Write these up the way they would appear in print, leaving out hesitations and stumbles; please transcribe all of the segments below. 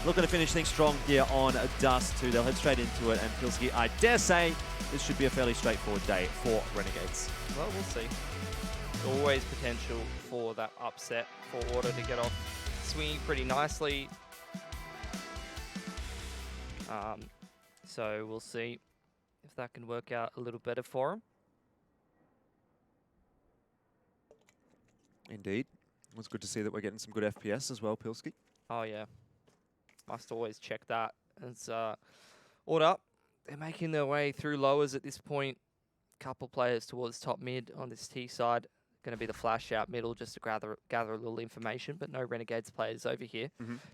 Looking to finish things strong here on Dust2. They'll head straight into it, and Pilsky, I dare say, this should be a fairly straightforward day for Renegades. Well, we'll see. There's always potential for that upset for Order to get off swinging pretty nicely. So we'll see if that can work out a little better for him. Indeed. It was good to see that we're getting some good FPS as well, Pilsky. Oh, yeah. Must always check that. As Order, they're making their way through lowers at this point. Couple players towards top mid on this T side. Going to be the flash out middle just to gather a little information, but no Renegades players over here.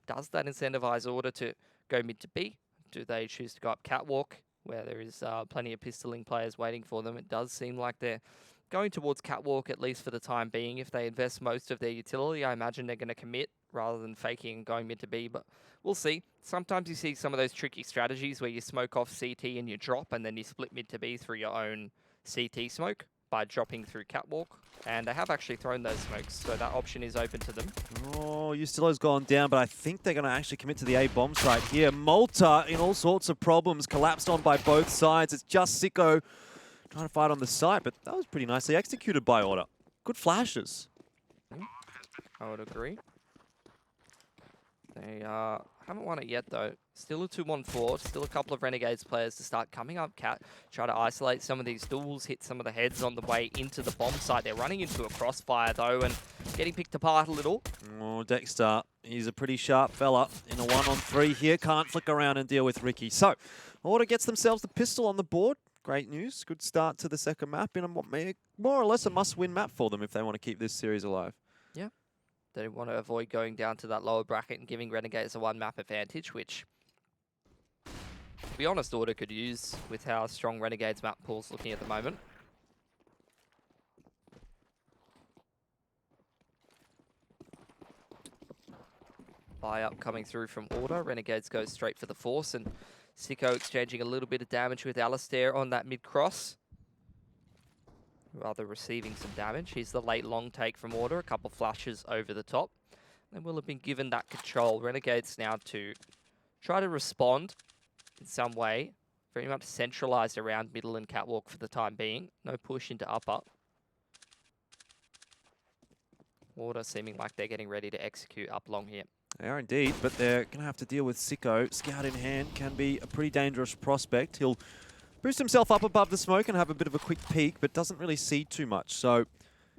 Does that incentivize Order to go mid to B? Do they choose to go up catwalk, where there is plenty of pistoling players waiting for them? It does seem like they're going towards catwalk, at least for the time being. If they invest most of their utility, I imagine they're going to commit rather than faking and going mid to B, but we'll see. Sometimes you see some of those tricky strategies where you smoke off CT and you drop, and then you split mid to B through your own CT smoke by dropping through catwalk, and they have actually thrown those smokes, so that option is open to them. Oh, Ustilo's gone down, but I think they're going to actually commit to the A bomb site here. Malta in all sorts of problems, collapsed on by both sides. It's just Sicko trying to fight on the site, but that was pretty nicely executed by Order. Good flashes. I would agree. They haven't won it yet, though. Still a 2-1-4. Still a couple of Renegades players to start coming up. Cat try to isolate some of these duels, hit some of the heads on the way into the bomb site. They're running into a crossfire, though, and getting picked apart a little. Oh, Dexter, he's a pretty sharp fella in a 1-on-3 here. Can't flick around and deal with Ricky. So, Order gets themselves the pistol on the board. Great news. Good start to the second map in a more or less a must-win map for them if they want to keep this series alive. Yeah. They want to avoid going down to that lower bracket and giving Renegades a one-map advantage, which, to be honest, Order could use with how strong Renegades map pool's looking at the moment. Buy up coming through from Order. Renegades go straight for the force, and Sicko exchanging a little bit of damage with Alistair on that mid-cross. Rather receiving some damage. Here's the late long take from Order. A couple flashes over the top. They will have been given that control. Renegades now to try to respond in some way. Very much centralized around middle and catwalk for the time being. No push into upper. Order seeming like they're getting ready to execute up long here. They are indeed, but they're going to have to deal with Sicko. Scout in hand can be a pretty dangerous prospect. He'll boost himself up above the smoke and have a bit of a quick peek, but doesn't really see too much. So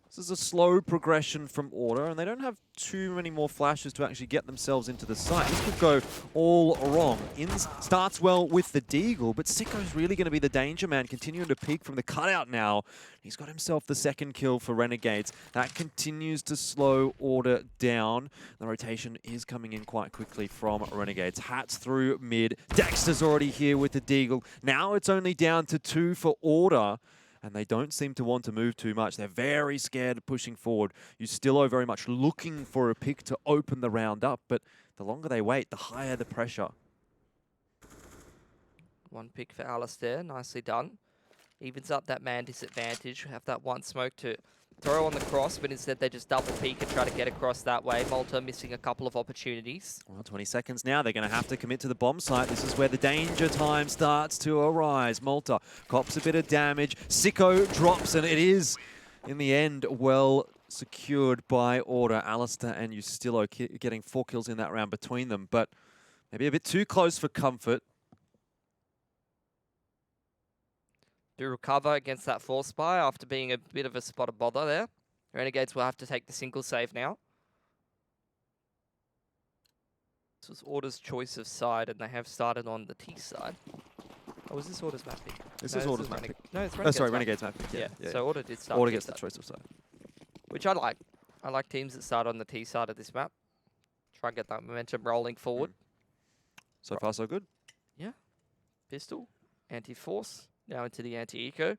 this is a slow progression from Order, and they don't have too many more flashes to actually get themselves into the site. This could go all wrong. Inns starts well with the Deagle, but Sicko's really going to be the danger man, continuing to peek from the cutout now. He's got himself the second kill for Renegades. That continues to slow Order down. The rotation is coming in quite quickly from Renegades. Hats through mid. Dexter's already here with the Deagle. Now it's only down to 2 for Order, and they don't seem to want to move too much. They're very scared of pushing forward. Ustilo very much looking for a pick to open the round up, but the longer they wait, the higher the pressure. One pick for Alistair, nicely done. Evens up that man disadvantage. Have that one smoke to throw on the cross, but instead they just double peek and try to get across that way. Malta missing a couple of opportunities. Well, 20 seconds now. They're going to have to commit to the bomb site. This is where the danger time starts to arise. Malta cops a bit of damage. Sicko drops, and it is, in the end, well secured by Order. Alistair and Ustilo getting 4 kills in that round between them, but maybe a bit too close for comfort. Do recover against that force spy after being a bit of a spot of bother there. Renegades will have to take the single save now. This was Order's choice of side, and they have started on the T side. Oh, was this Order's map pick? This is Order's map pick. No, it's Renegades. Oh, sorry, Renegades map pick. Yeah. So Order did start. Order gets the choice of side. Which I like. I like teams that start on the T side of this map. Try and get that momentum rolling forward. So far, so good. Yeah. Pistol, anti-force. Now into the anti-eco.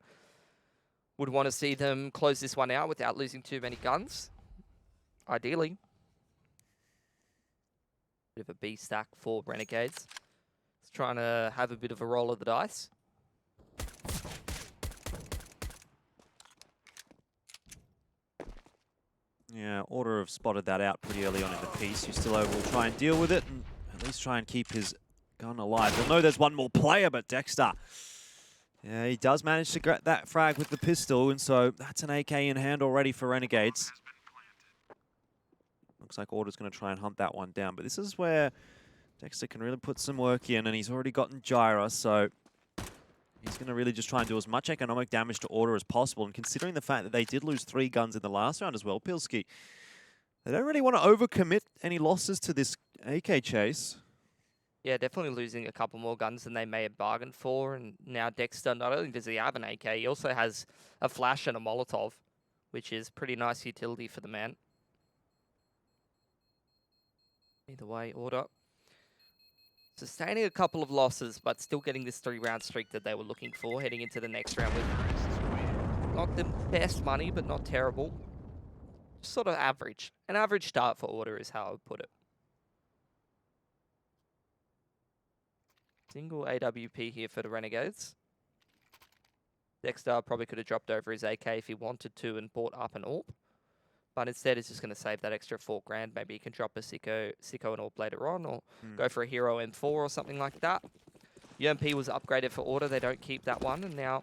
Would want to see them close this one out without losing too many guns. Ideally. Bit of a B stack for Renegades. It's trying to have a bit of a roll of the dice. Yeah, Order have spotted that out pretty early on in the piece. Ustilo will try and deal with it, and at least try and keep his gun alive. They'll know there's one more player, but Dexter, yeah, he does manage to get that frag with the pistol, and so that's an AK in hand already for Renegades. Looks like Order's going to try and hunt that one down, but this is where Dexter can really put some work in, and he's already gotten Gyra, so he's going to really just try and do as much economic damage to Order as possible. And considering the fact that they did lose 3 guns in the last round as well, Pilski, they don't really want to overcommit any losses to this AK chase. Yeah, definitely losing a couple more guns than they may have bargained for. And now Dexter, not only does he have an AK, he also has a flash and a Molotov, which is pretty nice utility for the man. Either way, Order sustaining a couple of losses, but still getting this 3-round streak that they were looking for, heading into the next round with not the best money, but not terrible. Sort of average. An average start for Order is how I would put it. Single AWP here for the Renegades. Dexter probably could have dropped over his AK if he wanted to and bought up an AWP. But instead, he's just going to save that extra $4 grand. Maybe he can drop a Sicko and AWP later on, or go for a Hero M4 or something like that. UMP was upgraded for Order. They don't keep that one. And now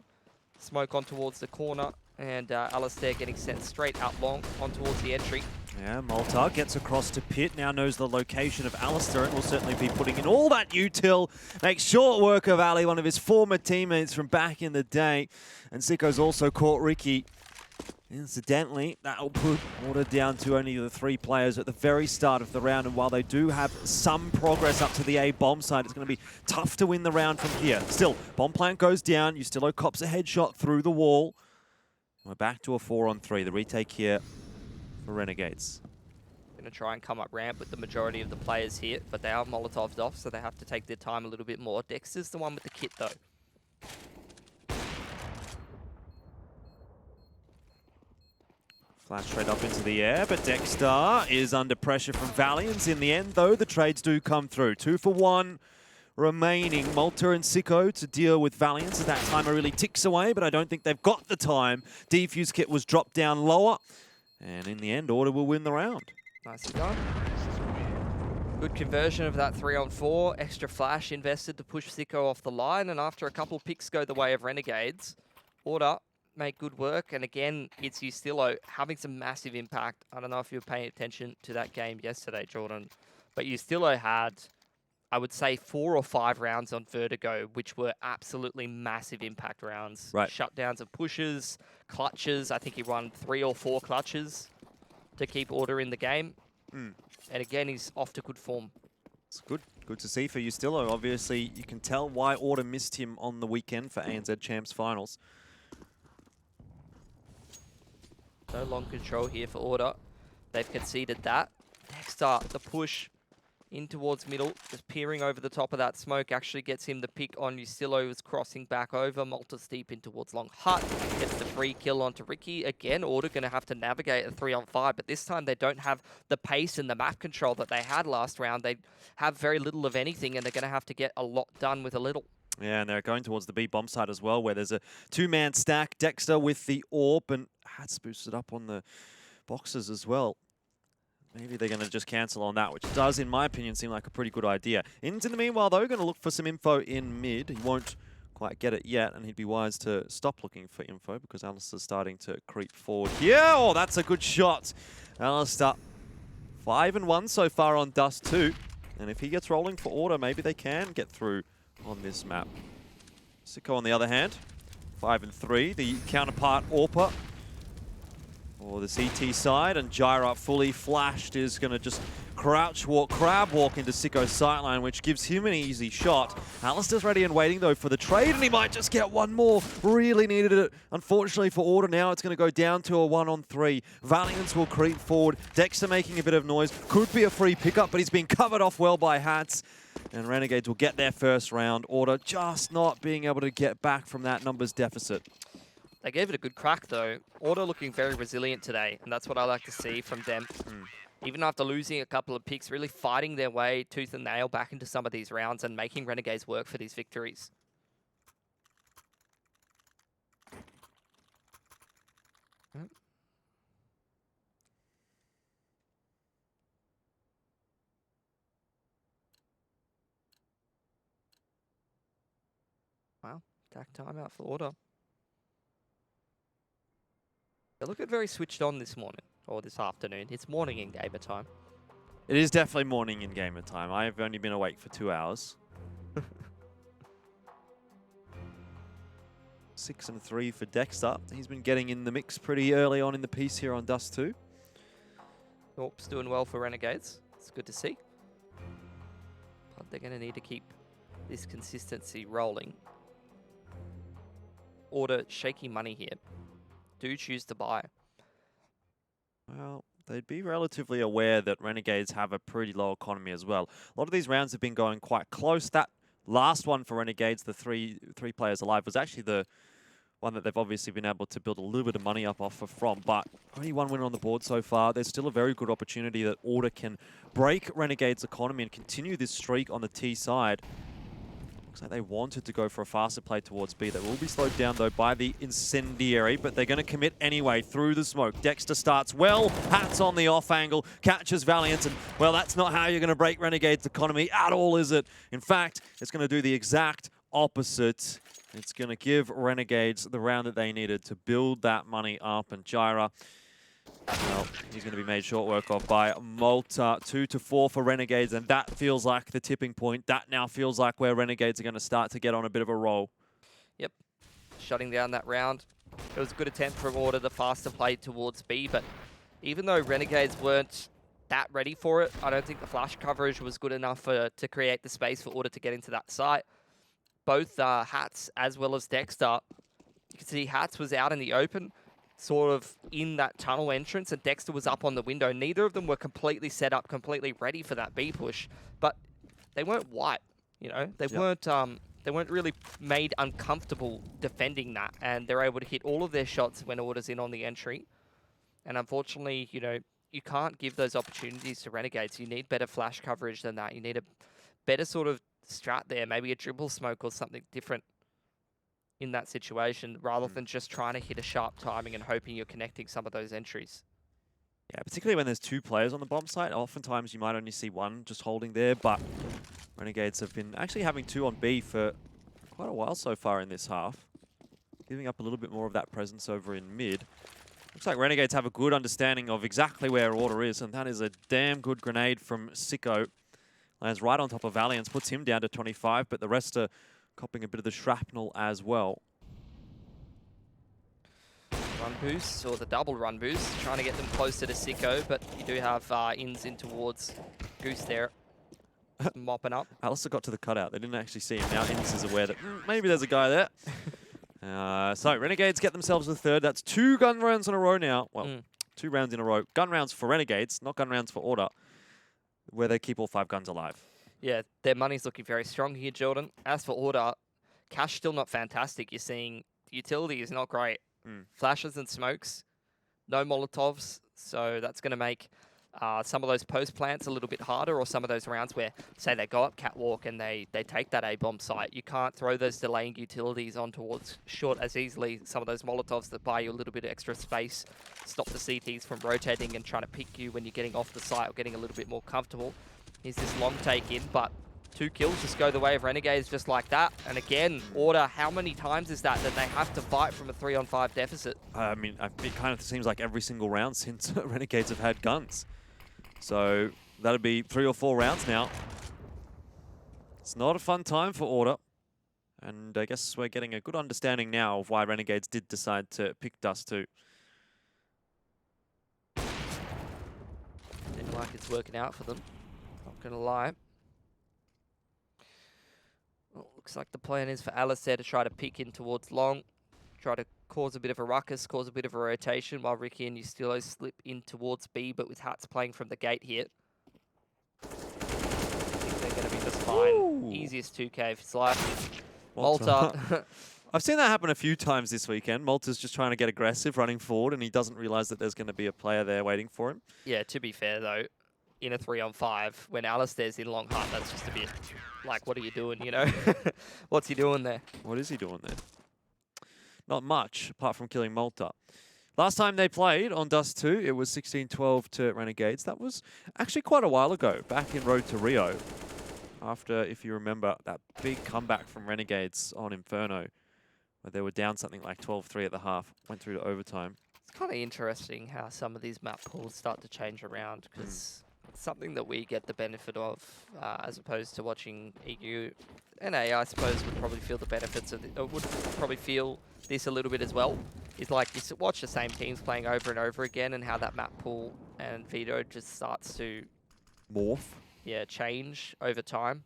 smoke on towards the corner. And Alistair getting sent straight out long on towards the entry. Yeah, Malta gets across to Pit, now knows the location of Alistair and will certainly be putting in all that util. Makes short work of Ali, one of his former teammates from back in the day. And Sicko's also caught Ricky. Incidentally, that'll put Order down to only the 3 players at the very start of the round, and while they do have some progress up to the A bomb side, it's going to be tough to win the round from here. Still, bomb plant goes down, Ustillo cops a headshot through the wall. We're back to a 4-on-3, the retake here for Renegades. Going to try and come up ramp with the majority of the players here, but they are Molotovs off, so they have to take their time a little bit more. Dexter's the one with the kit, though. Flash trade up into the air, but Dexter is under pressure from Valiants. In the end, though, the trades do come through. 2 for 1 remaining. Malta and Sicko to deal with Valiants as that timer really ticks away, but I don't think they've got the time. Defuse kit was dropped down lower, and in the end, Order will win the round. Nicely done. Good conversion of that 3-on-4. Extra flash invested to push Sicko off the line, and after a couple picks go the way of Renegades, Order make good work, and again, it's Ustillo having some massive impact. I don't know if you were paying attention to that game yesterday, Jordan, but Ustillo had, I would say, 4 or 5 rounds on Vertigo, which were absolutely massive impact rounds. Right. Shutdowns of pushes, clutches. I think he won 3 or 4 clutches to keep Order in the game. And again, he's off to good form. It's good to see for Ustillo. Obviously, you can tell why Order missed him on the weekend for ANZ Champs Finals. No long control here for Order. They've conceded that. Dexter, the push in towards middle, just peering over the top of that smoke, actually gets him the pick on Ustillo, who's crossing back over. Malta steep in towards Long Hut, gets the free kill onto Ricky. Again, Order going to have to navigate a 3-on-5, but this time they don't have the pace and the map control that they had last round. They have very little of anything, and they're going to have to get a lot done with a little. Yeah, and they're going towards the B bomb side as well, where there's a 2-man stack. Dexter with the AWP, and Hat's boosted up on the boxes as well. Maybe they're going to just cancel on that, which does, in my opinion, seem like a pretty good idea. In the meanwhile, though, going to look for some info in mid. He won't quite get it yet, and he'd be wise to stop looking for info because Alistair's starting to creep forward here. Oh, that's a good shot. Alistair, 5-1 so far on Dust2. And if he gets rolling for Order, maybe they can get through on this map. Sicko, on the other hand, 5-3. The counterpart, Orpa, or the CT side, and Gyra fully flashed is going to just crouch walk, crab walk into Sicko's sightline, which gives him an easy shot. Alistair's ready and waiting, though, for the trade, and he might just get one more. Really needed it. Unfortunately for Order now, it's going to go down to a 1-on-3. Valiants will creep forward. Dexter making a bit of noise. Could be a free pickup, but he's been covered off well by Hats. And Renegades will get their first round. Order just not being able to get back from that numbers deficit. They gave it a good crack, though. Order looking very resilient today, and that's what I like to see from them. Even after losing a couple of picks, really fighting their way tooth and nail back into some of these rounds and making Renegades work for these victories. Wow, attack timeout for Order. They look very switched on this morning, or this afternoon. It's morning in gamer time. It is definitely morning in gamer time. I have only been awake for 2 hours. 6 and 3 for Dexter. He's been getting in the mix pretty early on in the piece here on Dust2. Thorpe's doing well for Renegades. It's good to see. But they're going to need to keep this consistency rolling. Order shaky money here. Do choose to buy. Well, they'd be relatively aware that Renegades have a pretty low economy as well. A lot of these rounds have been going quite close. That last one for Renegades, the three players alive, was actually the one that they've obviously been able to build a little bit of money up off of from, but only one winner on the board so far. There's still a very good opportunity that Order can break Renegade's economy and continue this streak on the T side. Looks like they wanted to go for a faster play towards B. They will be slowed down, though, by the Incendiary, but they're going to commit anyway through the smoke. Dexter starts well, Hats on the off angle, catches Valiant, and, well, that's not how you're going to break Renegade's economy at all, is it? In fact, it's going to do the exact opposite. It's going to give Renegades the round that they needed to build that money up, and Gyra, well, he's going to be made short work of by Malta. 2-4 for Renegades, and that feels like the tipping point. That now feels like where Renegades are going to start to get on a bit of a roll. Yep, shutting down that round. It was a good attempt from Order, the faster play towards B, but even though Renegades weren't that ready for it, I don't think the flash coverage was good enough to create the space for Order to get into that site. Both Hats as well as Dexter, you can see Hats was out in the open, sort of in that tunnel entrance, and Dexter was up on the window. Neither of them were completely set up, completely ready for that B push, but they weren't white, you know? They weren't really made uncomfortable defending that, and they're able to hit all of their shots when Order's in on the entry. And unfortunately, you know, you can't give those opportunities to Renegades. You need better flash coverage than that. You need a better sort of strat there, maybe a dribble smoke or something different in that situation, rather than just trying to hit a sharp timing and hoping you're connecting some of those entries. Yeah, particularly when there's two players on the bomb site. Oftentimes you might only see one just holding there, but Renegades have been actually having two on B for quite a while so far in this half, giving up a little bit more of that presence over in mid. Looks like Renegades have a good understanding of exactly where Order is, and that is a damn good grenade from Sicko. Lands right on top of Valiance, puts him down to 25, but the rest are copping a bit of the shrapnel as well. Run boost, or the double run boost, trying to get them closer to Sicko, but you do have ins in towards Goose there, mopping up. Alistair got to the cutout. They didn't actually see him. Now Inns is aware that maybe there's a guy there. So Renegades get themselves a third. That's 2 gun rounds in a row now. Well, 2 rounds in a row. Gun rounds for Renegades, not gun rounds for Order, where they keep all 5 guns alive. Yeah, their money's looking very strong here, Jordan. As for Order, cash still not fantastic. You're seeing utility is not great. Flashes and smokes, no Molotovs, so that's going to make some of those post plants a little bit harder, or some of those rounds where, say, they go up catwalk and they take that A-bomb site. You can't throw those delaying utilities on towards short as easily. Some of those Molotovs that buy you a little bit of extra space, stop the CTs from rotating and trying to pick you when you're getting off the site or getting a little bit more comfortable. Here's this long take in, but 2 kills just go the way of Renegades just like that. And again, Order, how many times is that they have to fight from a 3-on-5 deficit? I mean, it kind of seems like every single round since Renegades have had guns. So that'll be 3 or 4 rounds now. It's not a fun time for Order. And I guess we're getting a good understanding now of why Renegades did decide to pick Dust2. Seems like it's working out for them. Not going to lie. Well, looks like the plan is for Alistair to try to pick in towards long, try to cause a bit of a ruckus, cause a bit of a rotation, while Ricky and Ustilo slip in towards B, but with Hats playing from the gate here. I think they're going to be just fine. Ooh. Easiest 2K of his life. Malta. I've seen that happen a few times this weekend. Malta's just trying to get aggressive, running forward, and he doesn't realize that there's going to be a player there waiting for him. Yeah, to be fair, though, in a 3-on-5, when Alistair's in long hut, that's just a bit like, what are you doing, you know? What's he doing there? What is he doing there? Not much, apart from killing Malta. Last time they played on Dust2, it was 16-12 to Renegades. That was actually quite a while ago, back in Road to Rio. after, if you remember, that big comeback from Renegades on Inferno, where they were down something like 12-3 at the half, went through to overtime. It's kind of interesting how some of these map pools start to change around because it's something that we get the benefit of as opposed to watching EU. NA, I suppose, would probably feel the benefits of would probably feel this a little bit as well. It's like you watch the same teams playing over and over again and how that map pool and veto just starts to Morph. yeah, change over time.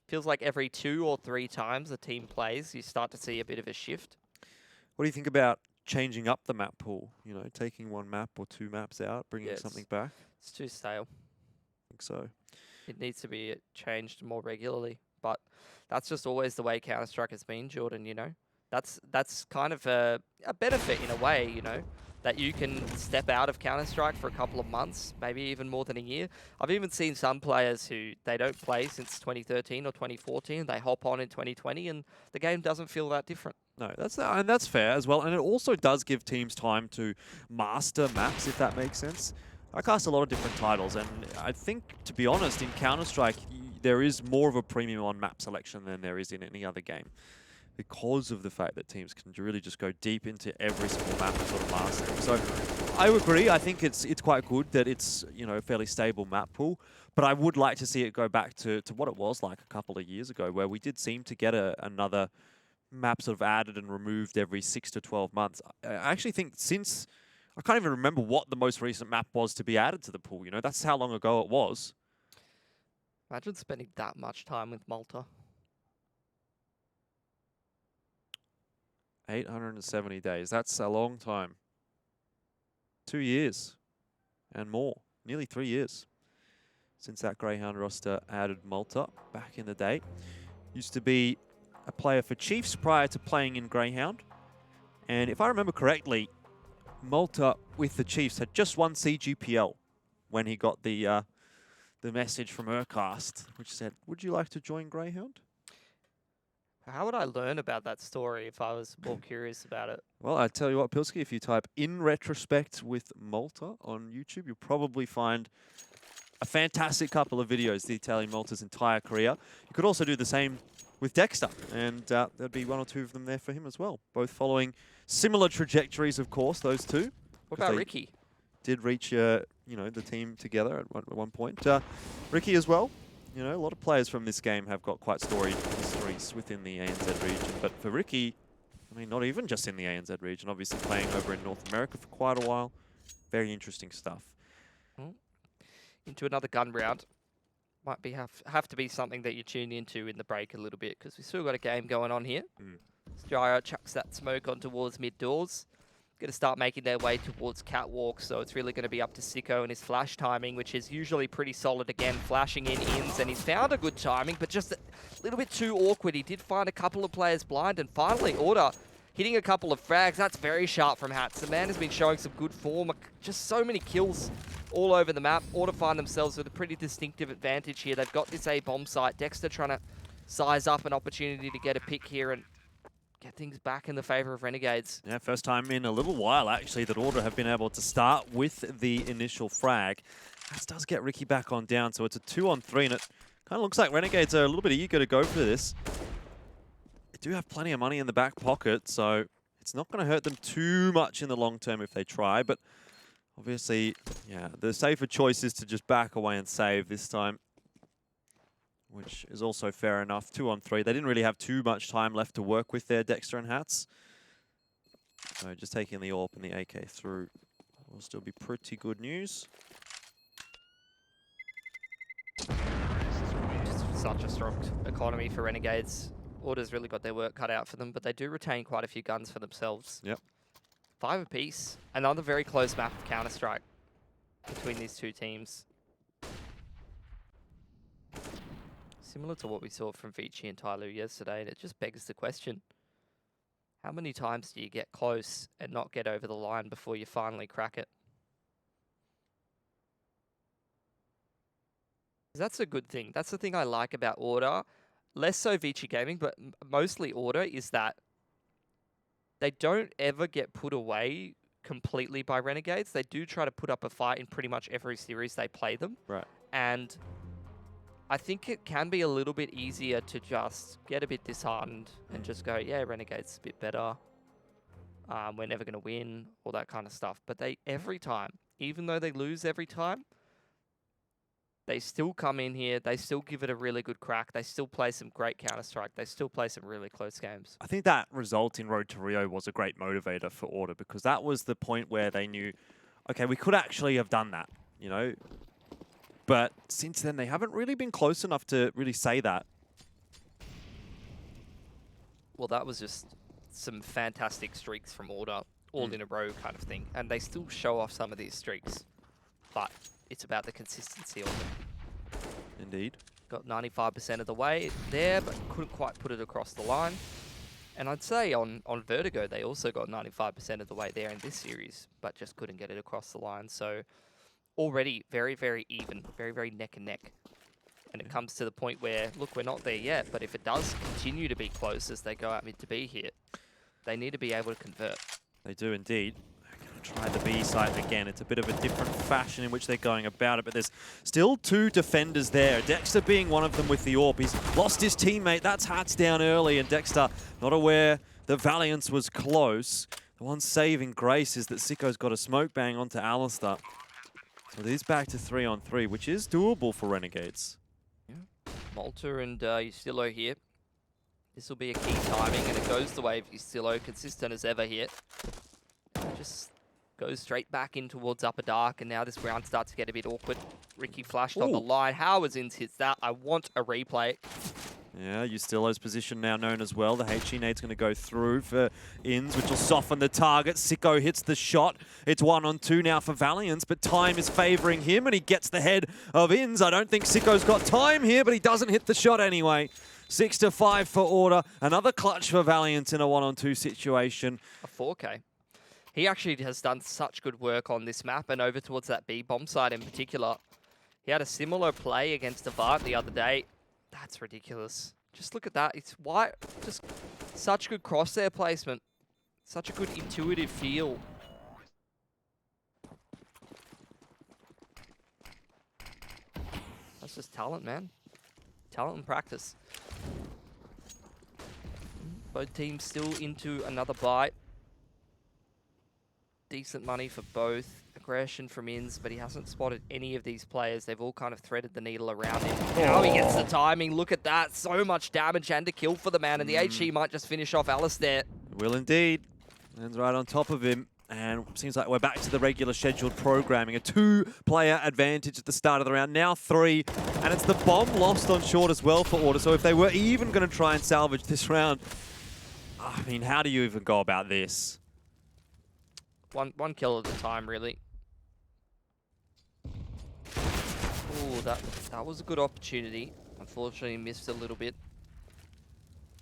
Feels like every 2 or 3 times a team plays, you start to see a bit of a shift. What do you think about changing up the map pool? You know, taking one map or 2 maps out, bringing something back? It's too stale. I think so. It needs to be changed more regularly. But that's just always the way Counter-Strike has been, Jordan, you know? That's kind of a benefit in a way, you know? That you can step out of Counter-Strike for a couple of months, maybe even more than a year. I've even seen some players who they don't play since 2013 or 2014. They hop on in 2020 and the game doesn't feel that different. No, that's fair as well. And it also does give teams time to master maps, if that makes sense. I cast a lot of different titles, and I think, to be honest, in Counter-Strike, there is more of a premium on map selection than there is in any other game, because of the fact that teams can really just go deep into every single map and sort of master them. So I agree. I think it's quite good that it's, you know, a fairly stable map pool, but I would like to see it go back to what it was like a couple of years ago, where we did seem to get another map sort of added and removed every 6 to 12 months. I actually think since, I can't even remember what the most recent map was to be added to the pool, you know, that's how long ago it was. Imagine spending that much time with Malta. 870 days. That's a long time. 2 years and more. Nearly 3 years since that Greyhound roster added Malta back in the day. Used to be a player for Chiefs prior to playing in Greyhound. And if I remember correctly, Malta with the Chiefs had just won CGPL when he got the message from Urcast, which said, "Would you like to join Greyhound?" How would I learn about that story if I was more curious about it? Well, I tell you what, Pilsky, if you type "in retrospect with Malta" on YouTube, you'll probably find a fantastic couple of videos detailing Malta's entire career. You could also do the same with Dexter, and there'd be 1 or 2 of them there for him as well. Both following similar trajectories, of course, those two. What about Ricky? Did reach, you know, the team together at one point. Ricky as well. You know, a lot of players from this game have got quite storied histories within the ANZ region. But for Ricky, I mean, not even just in the ANZ region, obviously playing over in North America for quite a while. Very interesting stuff. Into another gun round. Might be have to be something that you tune into in the break a little bit, because we've still got a game going on here. Gyro chucks that smoke on towards mid doors. Going to start making their way towards Catwalk, so it's really going to be up to Sicko and his flash timing, which is usually pretty solid again, flashing in ins, and he's found a good timing, but just a little bit too awkward. He did find a couple of players blind, and finally, Order hitting a couple of frags. That's very sharp from Hats. The man has been showing some good form, just so many kills all over the map. Order find themselves with a pretty distinctive advantage here. They've got this A-bomb site. Dexter trying to size up an opportunity to get a pick here and get things back in the favor of Renegades. Yeah, first time in a little while, actually, that Order have been able to start with the initial frag. That does get Ricky back on down, so it's a 2-on-3, and it kind of looks like Renegades are a little bit eager to go for this. They do have plenty of money in the back pocket, so it's not going to hurt them too much in the long term if they try, but obviously, yeah, the safer choice is to just back away and save this time, which is also fair enough. 2-on-3. They didn't really have too much time left to work with their Dexter and Hats. So just taking the AWP and the AK through will still be pretty good news. Just such a strong economy for Renegades. Order's really got their work cut out for them, but they do retain quite a few guns for themselves. Yep. 5 apiece. Another very close map of Counter-Strike between these two teams. Similar to what we saw from Vici and Tyloo yesterday, and it just begs the question, how many times do you get close and not get over the line before you finally crack it? That's a good thing. That's the thing I like about Order. Less so Vici Gaming, but mostly Order, is that they don't ever get put away completely by Renegades. They do try to put up a fight in pretty much every series they play them. Right. And I think it can be a little bit easier to just get a bit disheartened and just go, yeah, Renegade's a bit better. We're never going to win, all that kind of stuff. But they, every time, even though they lose every time, they still come in here. They still give it a really good crack. They still play some great Counter-Strike. They still play some really close games. I think that result in Road to Rio was a great motivator for Order, because that was the point where they knew, okay, we could actually have done that, you know? But since then, they haven't really been close enough to really say that. Well, that was just some fantastic streaks from Order, all in a row kind of thing. And they still show off some of these streaks. But it's about the consistency of them. Indeed. Got 95% of the way there, but couldn't quite put it across the line. And I'd say on Vertigo, they also got 95% of the way there in this series, but just couldn't get it across the line. So already very, very even, very, very neck and neck. And it comes to the point where, look, we're not there yet, but if it does continue to be close as they go out mid to B here, they need to be able to convert. They do indeed. They're going to try the B site again. It's a bit of a different fashion in which they're going about it, but there's still two defenders there. Dexter being one of them with the AWP. He's lost his teammate. That's hats down early, and Dexter not aware the Valiance was close. The one saving grace is that Sicko's got a smoke bang onto Alistair. So it is back to 3-on-3, which is doable for Renegades. Yeah. Malta and Ustillo here. This will be a key timing, and it goes the way of Ustillo, consistent as ever here. Just goes straight back in towards Upper Dark, and now this round starts to get a bit awkward. Ricky flashed on the line. Howard's hits that. I want a replay. Yeah, Ustillo's position now known as well. The HE nade's going to go through for Inns, which will soften the target. Sicko hits the shot. It's 1-on-2 now for Valiance, but time is favouring him, and he gets the head of Inns. I don't think Sicko's got time here, but he doesn't hit the shot anyway. 6-5 for Order. Another clutch for Valiant in a 1-on-2 situation. A 4K. He actually has done such good work on this map and over towards that B bomb side in particular. He had a similar play against Avant the other day. That's ridiculous. Just look at that. It's why just such good crosshair placement. Such a good intuitive feel. That's just talent, man. Talent and practice. Both teams still into another bite. Decent money for both. Aggression from Inns, but he hasn't spotted any of these players. They've all kind of threaded the needle around him. Now he gets the timing. Look at that. So much damage and a kill for the man. And the HE might just finish off Alistair. Will indeed. Man's right on top of him. And seems like we're back to the regular scheduled programming. A 2-player advantage at the start of the round. Now 3. And it's the bomb lost on short as well for Order. So if they were even going to try and salvage this round, I mean, how do you even go about this? One kill at a time, really. Ooh, that was a good opportunity. Unfortunately, missed a little bit.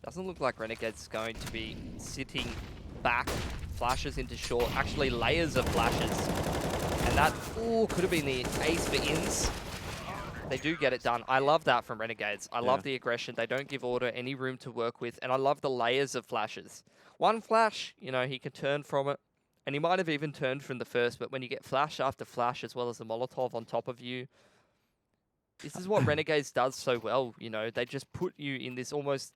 Doesn't look like Renegades is going to be sitting back. Flashes into short. Actually, layers of flashes. And that, ooh, could have been the ace for Inns. They do get it done. I love that from Renegades. I love the aggression. They don't give Order any room to work with. And I love the layers of flashes. One flash, you know, he can turn from it. And he might have even turned from the first, but when you get flash after flash as well as the Molotov on top of you, this is what Renegades does so well, you know. They just put you in this almost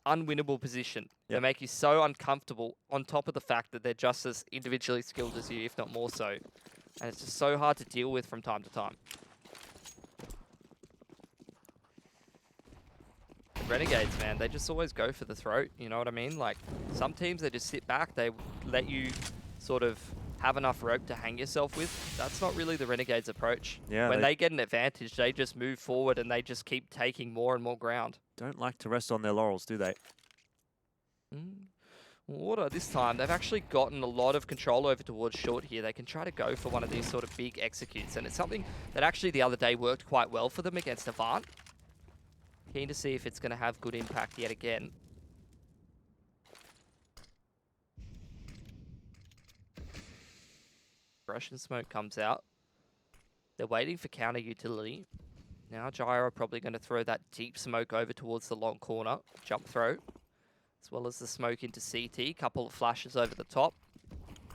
unwinnable position. They make you so uncomfortable on top of the fact that they're just as individually skilled as you, if not more so. And it's just so hard to deal with from time to time. The Renegades, man, they just always go for the throat, you know what I mean? Like, some teams, they just sit back, they let you sort of have enough rope to hang yourself with. That's not really the Renegades' approach. Yeah, when they get an advantage, they just move forward and they just keep taking more and more ground. Don't like to rest on their laurels, do they? Order this time, they've actually gotten a lot of control over towards short here. They can try to go for one of these sort of big executes, and it's something that actually the other day worked quite well for them against Avant. Keen to see if it's going to have good impact yet again. Russian smoke comes out. They're waiting for counter utility. Now Gyro are probably going to throw that deep smoke over towards the long corner. Jump throw. As well as the smoke into CT. Couple of flashes over the top.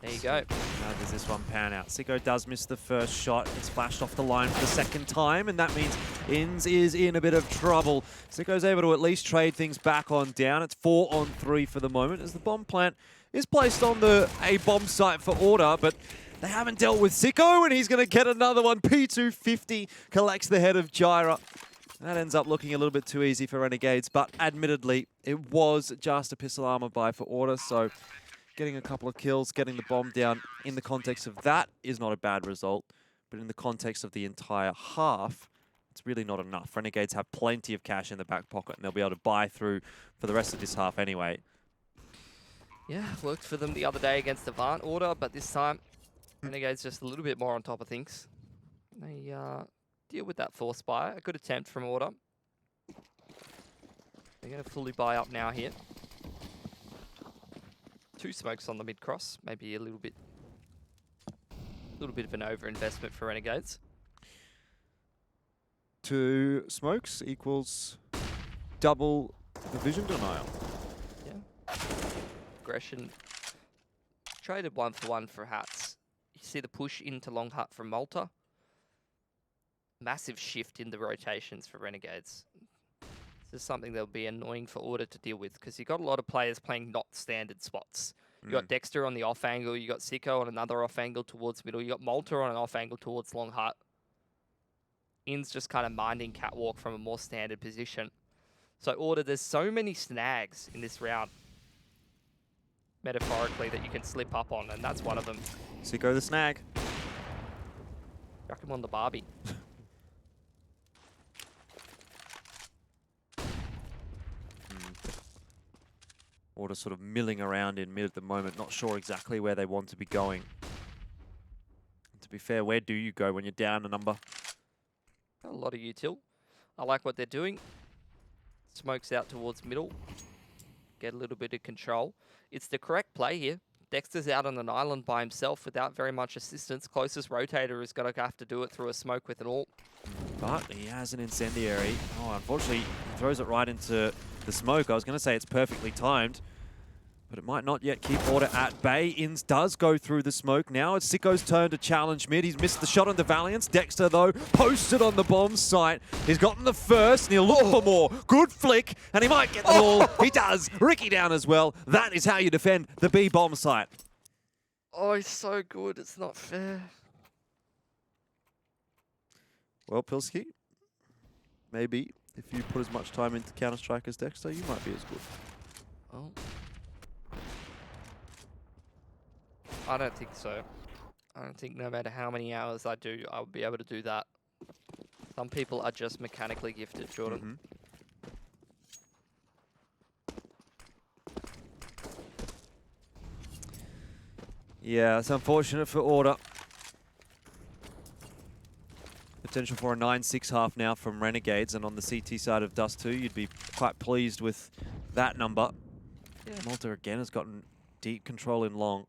There you go. How does this one pan out? Sicko does miss the first shot. It's flashed off the line for the second time, and that means Inns is in a bit of trouble. Sicko's able to at least trade things back on down. It's 4-on-3 for the moment as the bomb plant is placed on a bomb site for Order, but they haven't dealt with Sicko, and he's going to get another one. P250 collects the head of Gyra. That ends up looking a little bit too easy for Renegades, but admittedly, it was just a pistol armor buy for Order, so getting a couple of kills, getting the bomb down in the context of that is not a bad result, but in the context of the entire half, it's really not enough. Renegades have plenty of cash in the back pocket, and they'll be able to buy through for the rest of this half anyway. Yeah, worked for them the other day against Avant Order, but this time, Renegades just a little bit more on top of things. They deal with that force buy. A good attempt from Order. They're going to fully buy up now here. 2 smokes on the mid-cross. Maybe a little bit of an over-investment for Renegades. 2 smokes equals double the vision denial. Yeah. Aggression. Traded 1-for-1 for Hats. You see the push into Long Hut from Malta. Massive shift in the rotations for Renegades. This is something that'll be annoying for Order to deal with because you've got a lot of players playing not standard spots. You got Dexter on the off angle, you got Sicko on another off angle towards middle, you got Malta on an off angle towards Long Hut. In's just kind of minding catwalk from a more standard position. So Order, there's so many snags in this round, metaphorically, that you can slip up on, and that's one of them. Sicko the snag. Chuck him on the Barbie. Order sort of milling around in mid at the moment, not sure exactly where they want to be going. And to be fair, where do you go when you're down a number? A lot of util. I like what they're doing. Smokes out towards middle. Get a little bit of control. It's the correct play here. Dexter's out on an island by himself without very much assistance. Closest rotator is going to have to do it through a smoke with an ult. But he has an incendiary. Oh, unfortunately, he throws it right into the smoke. I was going to say it's perfectly timed, but it might not yet keep Order at bay. Inns does go through the smoke. Now it's Sicko's turn to challenge mid. He's missed the shot on the Valiance. Dexter, though, posted on the bomb site. He's gotten the first, and he'll look for more. Good flick, and he might get them all. He does. Ricky down as well. That is how you defend the B bomb site. Oh, he's so good. It's not fair. Well, Pilsky, maybe if you put as much time into Counter-Strike as Dexter, you might be as good. Oh. I don't think so. I don't think no matter how many hours I do, I'll be able to do that. Some people are just mechanically gifted, Jordan. Yeah, it's unfortunate for Order. Potential for a 9-6 half now from Renegades, and on the CT side of Dust2, you'd be quite pleased with that number. Yeah. Malta again has gotten deep control in long.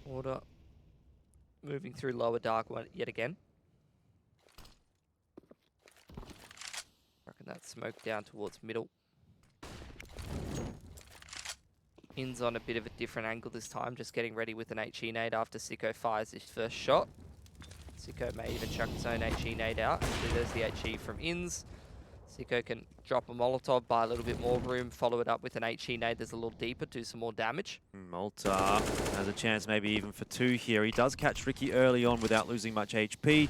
Order moving through lower dark yet again. Reckon that smoke down towards middle. In's on a bit of a different angle this time, just getting ready with an HE nade after Sicko fires his first shot. Sicko may even chuck his own HE nade out. Actually, there's the HE from Inns. Sicko can drop a Molotov, buy a little bit more room, follow it up with an HE nade that's a little deeper, do some more damage. Malta has a chance maybe even for 2 here. He does catch Ricky early on without losing much HP.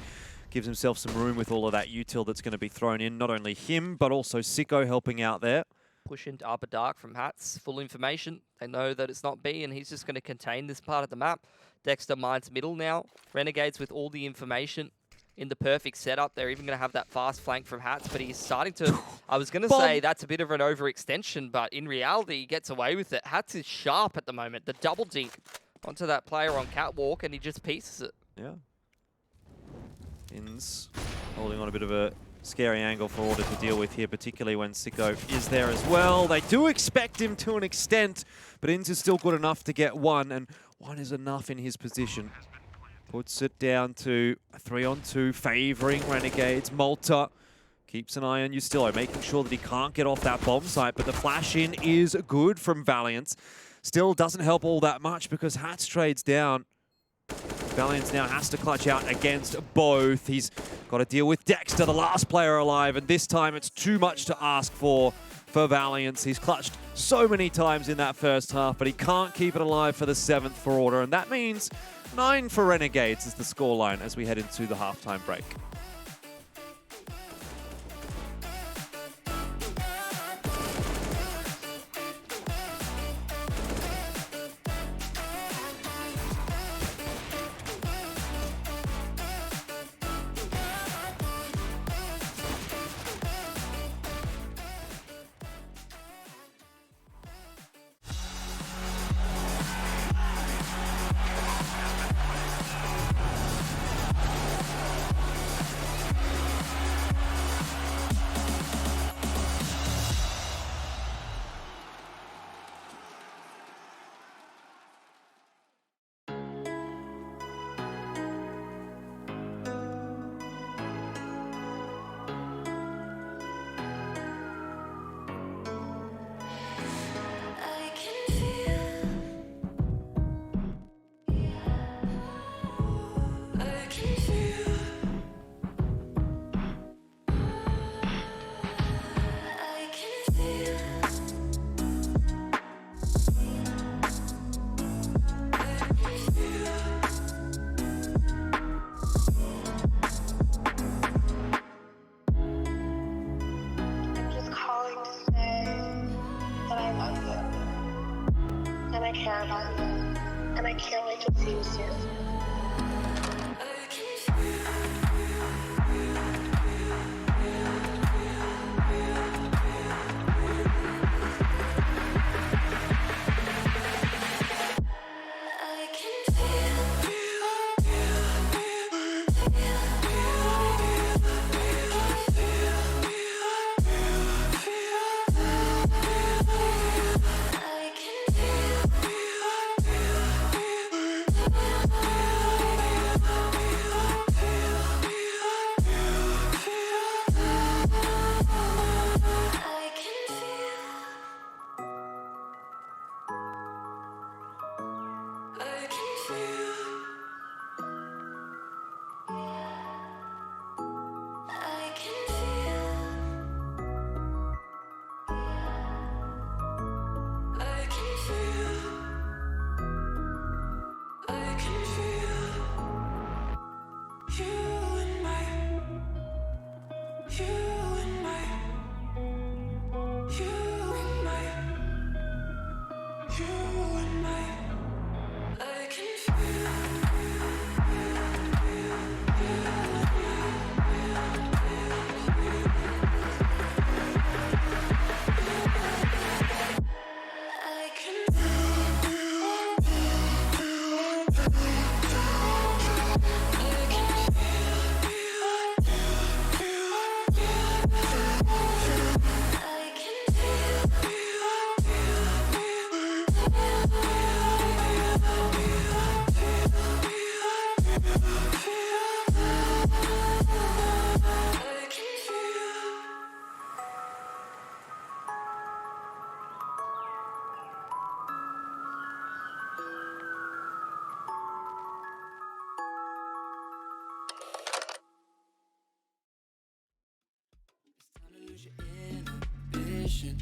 Gives himself some room with all of that util that's going to be thrown in. Not only him, but also Sicko helping out there. Push into upper dark from Hats. Full information. They know that it's not B, and he's just going to contain this part of the map. Dexter mines middle now. Renegades with all the information in the perfect setup. They're even going to have that fast flank from Hats, but he's starting to... I was going to say that's a bit of an overextension, but in reality, he gets away with it. Hats is sharp at the moment. The double dink onto that player on catwalk, and he just pieces it. Yeah. Inns holding on a bit of a scary angle for Order to deal with here, particularly when Sicko is there as well. They do expect him to an extent, but Inns is still good enough to get 1, and 1 is enough in his position. Puts it down to a 3-on-2, favouring Renegades. Malta keeps an eye on Ustillo, making sure that he can't get off that bomb site, but the flash in is good from Valiance. Still doesn't help all that much because Hats trades down. Valiance now has to clutch out against both. He's got to deal with Dexter, the last player alive, and this time it's too much to ask for Valiance. He's clutched so many times in that first half, but he can't keep it alive for the 7th for Order, and that means 9 for Renegades is the scoreline as we head into the halftime break. I care about you, and I can't wait to see you soon.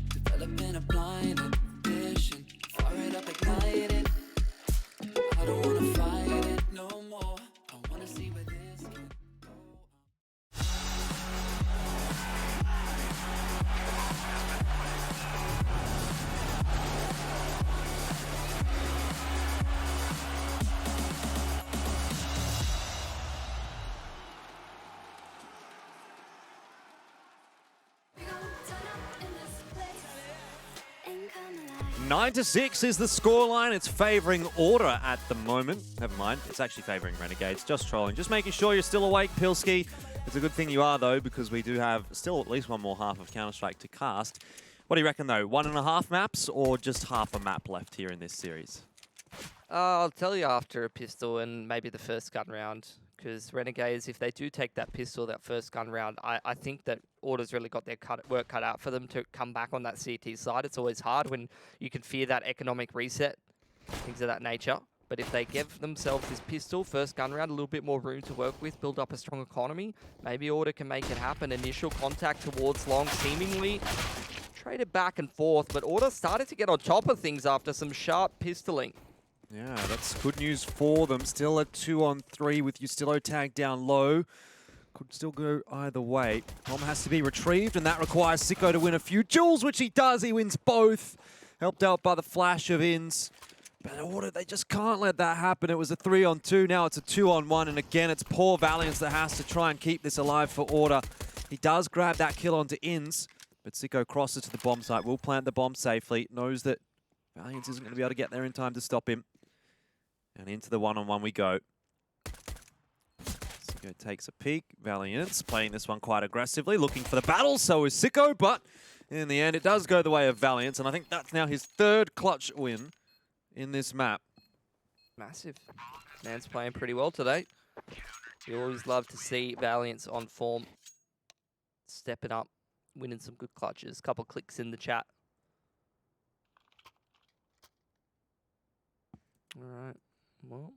Developing a blind ambition, fire it up, ignite it. I don't wanna fight it no more. I wanna see where this can go. 9-6 is the scoreline. It's favouring Order at the moment. Never mind, it's actually favouring Renegades. Just trolling. Just making sure you're still awake, Pilski. It's a good thing you are, though, because we do have still at least one more half of Counter-Strike to cast. What do you reckon, though? 1.5 maps or just half a map left here in this series? I'll tell you after a pistol and maybe the first gun round. Because Renegades, if they do take that pistol, that first gun round, I think that Order's really got their work cut out for them to come back on that CT side. It's always hard when you can fear that economic reset, things of that nature. But if they give themselves this pistol, first gun round, a little bit more room to work with, build up a strong economy, maybe Order can make it happen. Initial contact towards long, seemingly traded back and forth, but Order started to get on top of things after some sharp pistoling. Yeah, that's good news for them. Still a 2-on-3 with Ustillo tagged down low. Could still go either way. Tom has to be retrieved, and that requires Sicko to win a few duels, which he does. He wins both. Helped out by the flash of Ins. But Order, they just can't let that happen. It was a 3-on-2, now it's a 2-on-1, and again, it's poor Valiance that has to try and keep this alive for Order. He does grab that kill onto Ins, but Sicko crosses to the bomb site, will plant the bomb safely, knows that Valiance isn't going to be able to get there in time to stop him. And into the 1-on-1 we go. Sicko takes a peek. Valiance playing this one quite aggressively, looking for the battle, so is Sicko, but in the end, it does go the way of Valiance, and I think that's now his third clutch win in this map. Massive. Man's playing pretty well today. You always love to see Valiance on form, stepping up, winning some good clutches. Couple clicks in the chat. All right. Well,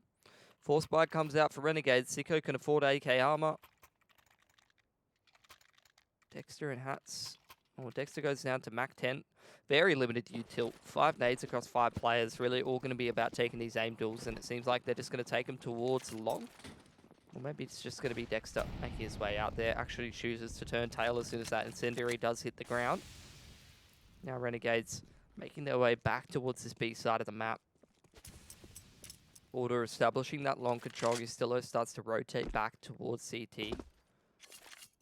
Force Buy comes out for Renegades. Sicko can afford AK armor. Dexter and Hats. Oh, Dexter goes down to Mac 10. Very limited util. 5 nades across 5 players. Really all going to be about taking these aim duels, and it seems like they're just going to take them towards long. Or maybe it's just going to be Dexter making his way out there. Actually chooses to turn tail as soon as that incendiary does hit the ground. Now Renegades making their way back towards this B side of the map. Order establishing that long control. Ustillo starts to rotate back towards CT.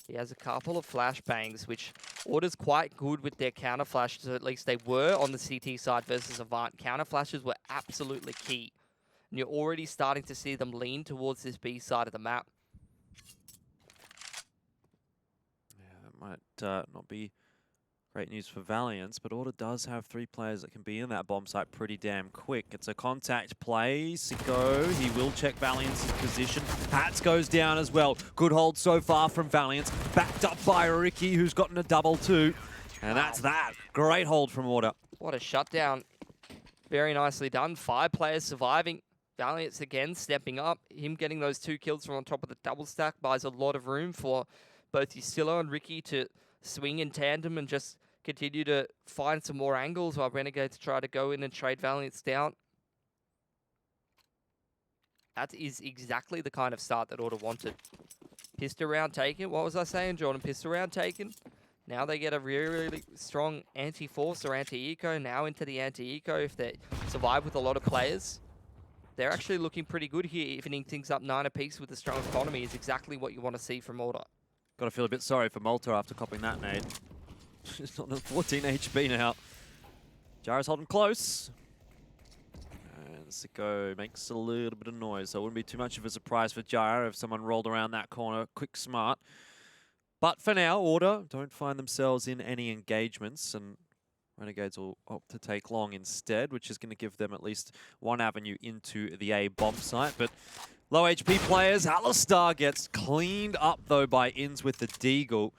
He has a couple of flashbangs, which Order's quite good with their counter flashes, at least they were on the CT side versus Avant. Counter flashes were absolutely key. And you're already starting to see them lean towards this B side of the map. Yeah, that might not be great news for Valiance, but Order does have 3 players that can be in that bomb site pretty damn quick. It's a contact play. Sicko, he will check Valiance's position. Hats goes down as well. Good hold so far from Valiance. Backed up by Ricky, who's gotten a double too. And that's that. Great hold from Order. What a shutdown. Very nicely done. 5 players surviving. Valiance again stepping up. Him getting those 2 kills from on top of the double stack buys a lot of room for both Ustillo and Ricky to swing in tandem and just continue to find some more angles while Renegades try to go in and trade Valiance down. That is exactly the kind of start that Order wanted. Pistol round taken. What was I saying, Jordan? Pistol round taken. Now they get a really strong anti-force or anti-eco. Now into the anti-eco if they survive with a lot of players. They're actually looking pretty good here. Evening things up 9 apiece with a strong economy is exactly what you want to see from Order. Got to feel a bit sorry for Malta after copying that nade. She's on 14 HP now. Jara's holding close. And Sicko makes a little bit of noise, so it wouldn't be too much of a surprise for Jara if someone rolled around that corner quick smart. But for now, Order don't find themselves in any engagements, and Renegades will opt to take long instead, which is going to give them at least one avenue into the A bomb site. But low HP players, Alistar gets cleaned up though by Ins with the Deagle.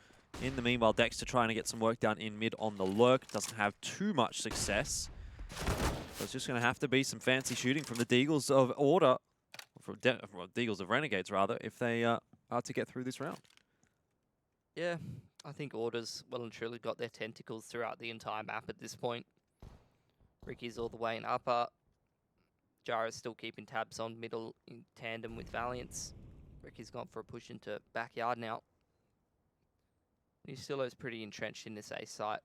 In the meanwhile, Dexter trying to get some work done in mid on the lurk. Doesn't have too much success. So it's just going to have to be some fancy shooting from the Deagles of Order, from Deagles of Renegades rather, if they are to get through this round. Yeah, I think Order's well and truly got their tentacles throughout the entire map at this point. Ricky's all the way in upper. Jara's still keeping tabs on middle in tandem with Valiance. Ricky's gone for a push into backyard now. Ustillo's pretty entrenched in this A site.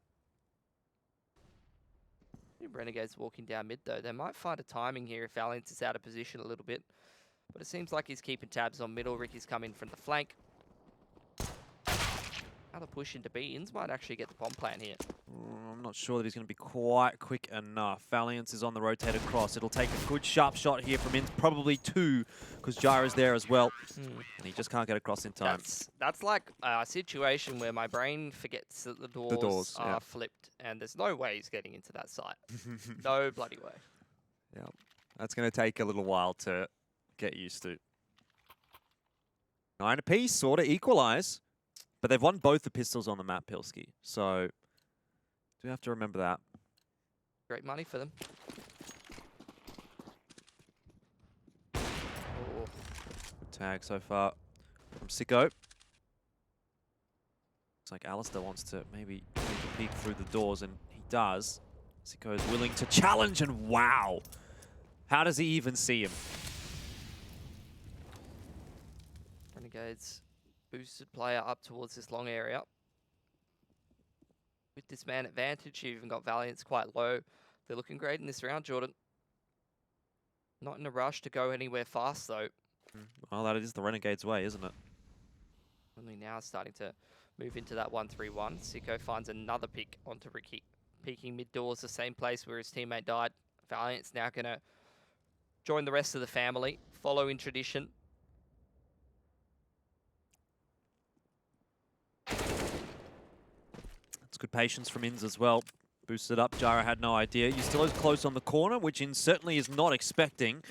Renegade's walking down mid though. They might find a timing here if Valiance is out of position a little bit. But it seems like he's keeping tabs on middle. Ricky's coming from the flank. Another push into B. Ins might actually get the bomb plant here. I'm not sure that he's going to be quite quick enough. Valiance is on the rotated cross. It'll take a good sharp shot here from Ins, probably 2, because Jara's there as well. And he just can't get across in time. That's like a situation where my brain forgets that the doors are flipped, and there's no way he's getting into that site. No bloody way. Yeah, that's going to take a little while to get used to. 9 apiece, sort of equalize. But they've won both the pistols on the map, Pilski. So do have to remember that. Great money for them. tag so far from Sicko. Looks like Alistair wants to maybe take a peek through the doors, and he does. Sicko is willing to challenge, and wow! How does he even see him? Renegades boosted player up towards this long area. With this man advantage, you even got Valiance quite low. They're looking great in this round, Jordan. Not in a rush to go anywhere fast, though. Well, that is the Renegades' way, isn't it? Only now starting to move into that 1-3-1. Sicko finds another pick onto Ricky. Peeking mid doors, the same place where his teammate died. Valiant's now going to join the rest of the family, follow in tradition. It's good patience from Inns as well. Boosted up, Jara had no idea. You still is close on the corner, which Inns certainly is not expecting.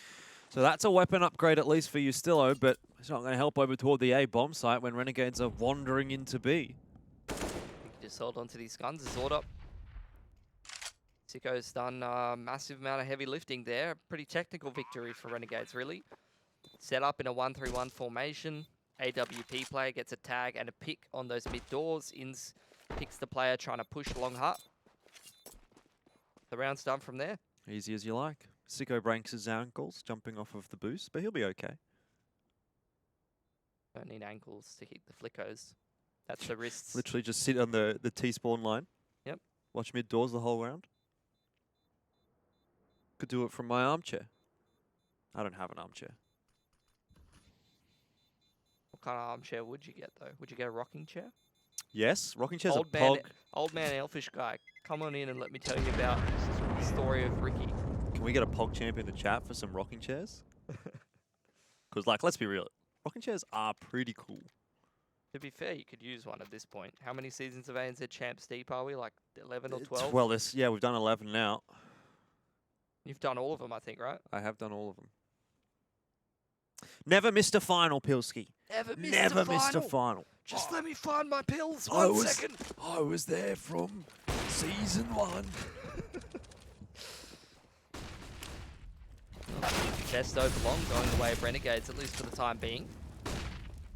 So that's a weapon upgrade at least for Ustillo, but it's not going to help over toward the A bomb site when Renegades are wandering into B. He can just hold on to these guns. Zord up. Sicko's done a massive amount of heavy lifting there. Pretty technical victory for Renegades, really. Set up in a 1-3-1 formation. AWP player gets a tag and a pick on those mid doors. Inns picks the player trying to push long hut. The round's done from there. Easy as you like. Sicko breaks his ankles, jumping off of the boost, but he'll be okay. Don't need ankles to hit the flickos. That's the wrists. Literally just sit on the T-spawn line. Yep. Watch mid doors the whole round. Could do it from my armchair. I don't have an armchair. What kind of armchair would you get, though? Would you get a rocking chair? Yes, rocking chair's Old a man, pog. old man elfish guy, come on in and let me tell you about the story of Ricky. Can we get a pog champ in the chat for some rocking chairs? Because, like, let's be real. Rocking chairs are pretty cool. To be fair, you could use one at this point. How many seasons of ANZ Champs deep are we? Like 11 or 12? Well, yeah, we've done 11 now. You've done all of them, I think, right? I have done all of them. Never missed a final, Pilski. Never missed a final. Just let me find my pills. I One was- second. I was there from season 1. Best over long going the way of Renegades, at least for the time being.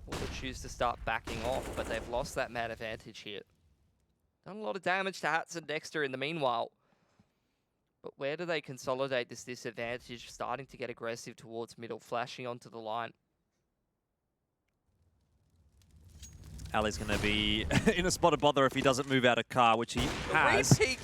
Or they choose to start backing off, but they've lost that man advantage here. Done a lot of damage to Hats and Dexter in the meanwhile. But where do they consolidate this disadvantage? Starting to get aggressive towards middle, flashing onto the line. Ali's going to be in a spot of bother if he doesn't move out of car, which he has. Repeat.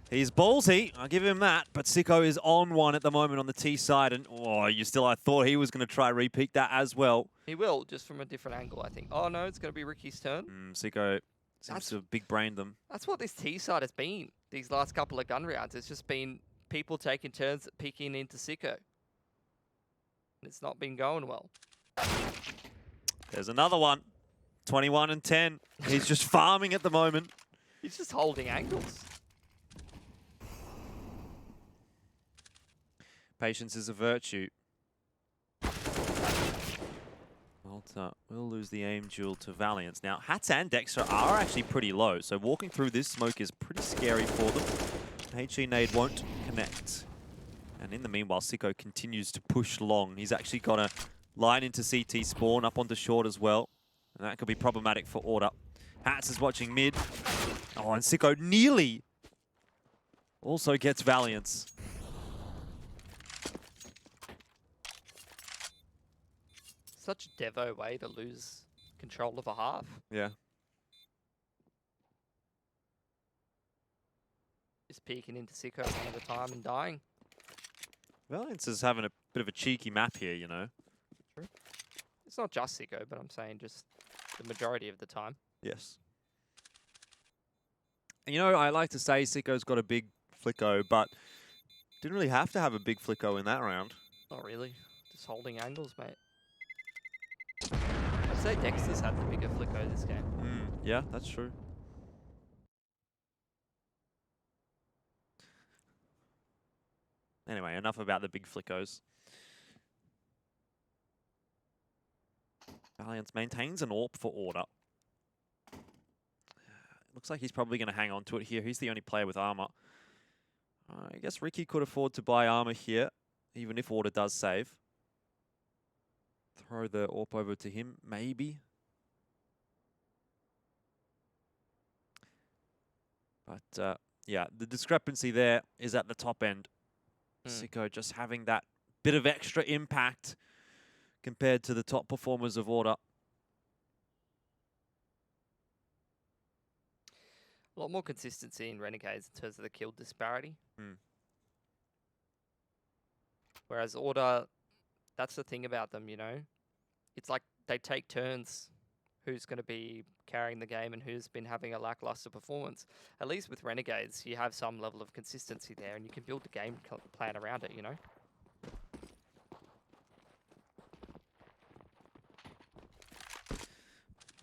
He's ballsy, I'll give him that, but Sicko is on one at the moment on the T side, and I thought he was going to try repeat that as well. He will, just from a different angle, I think. Oh no, it's going to be Ricky's turn. Sicko seems That's- to have big-brained them. That's what this T side has been these last couple of gun rounds. It's just been people taking turns at peeking into Sicko. It's not been going well. There's another one. 21 and 10. He's just farming at the moment. He's just holding angles. Patience is a virtue. Malta will lose the aim duel to Valiance. Now, Hats and Dexter are actually pretty low, so walking through this smoke is pretty scary for them. HE nade won't connect. And in the meanwhile, Sicko continues to push long. He's actually got a line into CT spawn, up onto short as well. And that could be problematic for Order. Hats is watching mid. Oh, and Sicko nearly also gets Valiance. Such a Devo way to lose control of a half. Yeah. Just peeking into Sicko one at a time and dying. Valiance is having a bit of a cheeky map here, you know. It's not just Sicko, but I'm saying just the majority of the time. Yes. You know, I like to say Sicko's got a big flicko, but didn't really have to have a big flicko in that round. Not really. Just holding angles, mate. I'd say Dexter's had the bigger flicko this game. Yeah, that's true. Anyway, enough about the big flickos. Valiance maintains an AWP for Order. Looks like he's probably going to hang on to it here. He's the only player with armor. I guess Ricky could afford to buy armor here, even if Order does save. throw the AWP over to him, maybe. But yeah, the discrepancy there is at the top end. CSGO just having that bit of extra impact compared to the top performers of Order. A lot more consistency in Renegades in terms of the kill disparity. Whereas Order, that's the thing about them, you know? It's like they take turns who's going to be carrying the game and who's been having a lackluster performance. At least with Renegades, you have some level of consistency there and you can build the game plan around it, you know?